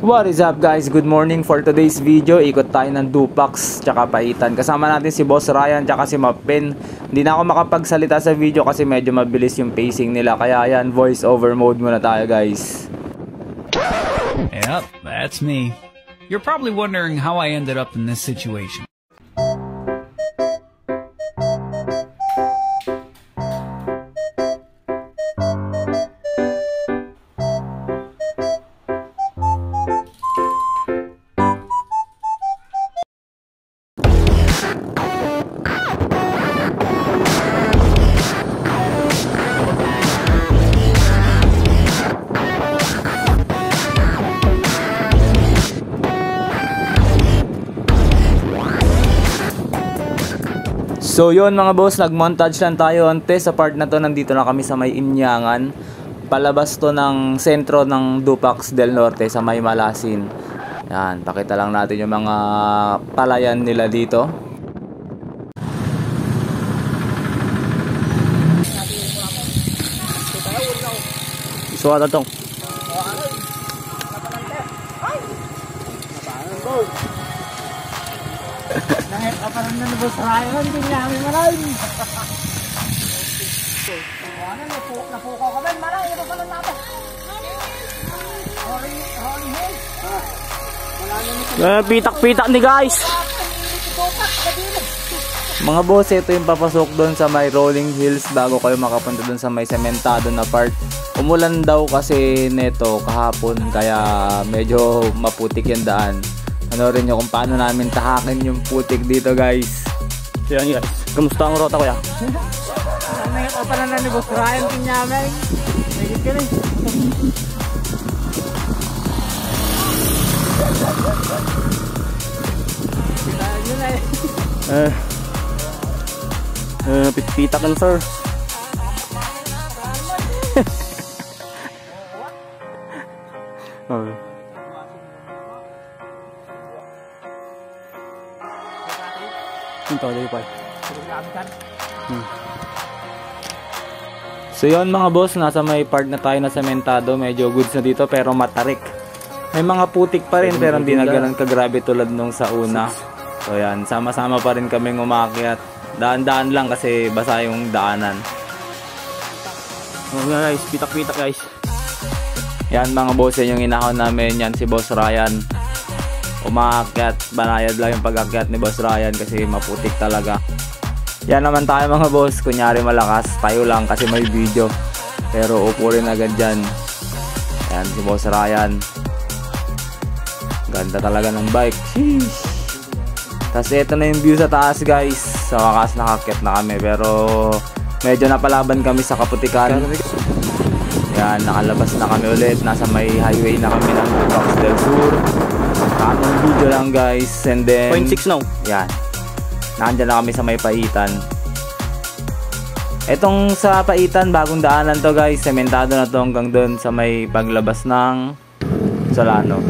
What is up guys? Good morning. For today's video, ikot tayo ng Dupax tsaka Paitan. Kasama natin si Boss Ryan tsaka si Mapin. Hindi na ako makapagsalita sa video kasi medyo mabilis yung pacing nila. Kaya yan, voice over mode muna tayo guys. Yep, that's me. You're probably wondering how I ended up in this situation. So yun mga boss, nag-montage lang tayo ante. Sa part na to, nandito na kami sa may Inyangan. Palabas to ng sentro ng Dupax del Norte sa may Malasin. Yan, pakita lang natin yung mga palayan nila dito. So ano tong? Nangit apa lang na Boss Ryan, hindi namin maray. Ano, napukaw ka ba? Maray, ito pala natin. Pitak-pitak ni guys. Mga boss, ito yung papasok doon sa may rolling hills bago kayo makapunta doon sa may sementado na part. Umulan daw kasi neto kahapon kaya medyo maputik yung daan. Panorin nyo kung paano namin tahakin yung putik dito guys. Yan guys, kamusta ang rota kuya? Nangit apa lang na ni Boss Ryan, hindi namin. Nangit ka rin. Yun ay. Pitak na sir. Oh. Ito dito pa. So yun mga boss, nasa may part na tayo na sementado. Medyo goods na dito pero matarik. May mga putik pa rin pero hindi na ganun kagrabe tulad nung sa una. So yan, sama-sama pa rin kaming umakyat. Daan-daan lang kasi basa yung daanan. Oh guys, pitak-pitak guys. Yan mga boss, yan yung inahon namin. Yan si Boss Ryan. Umakyat, banayad lang yung pag-akyat ni Boss Ryan kasi maputik talaga. Yan naman tayo mga boss, kunyari malakas, tayo lang kasi may video. Pero upo rin agad dyan. Yan si Boss Ryan. Ganda talaga ng bike. Sheesh. Tapos ito na yung view sa taas guys. Sa wakas nakakyat na kami pero medyo napalaban kami sa kaputikan. Yan, nakalabas na kami ulit. Nasa may highway na kami ng Dupax del Sur. Anong video lang guys. And then 0.6 now. Yan, nandyan na kami sa may Paitan. Etong sa Paitan, bagong daanan to guys. Sementado na to hanggang doon sa may paglabas ng Solano.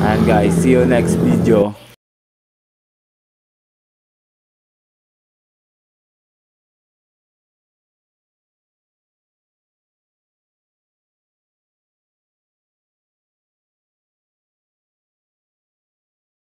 And guys, see you next video.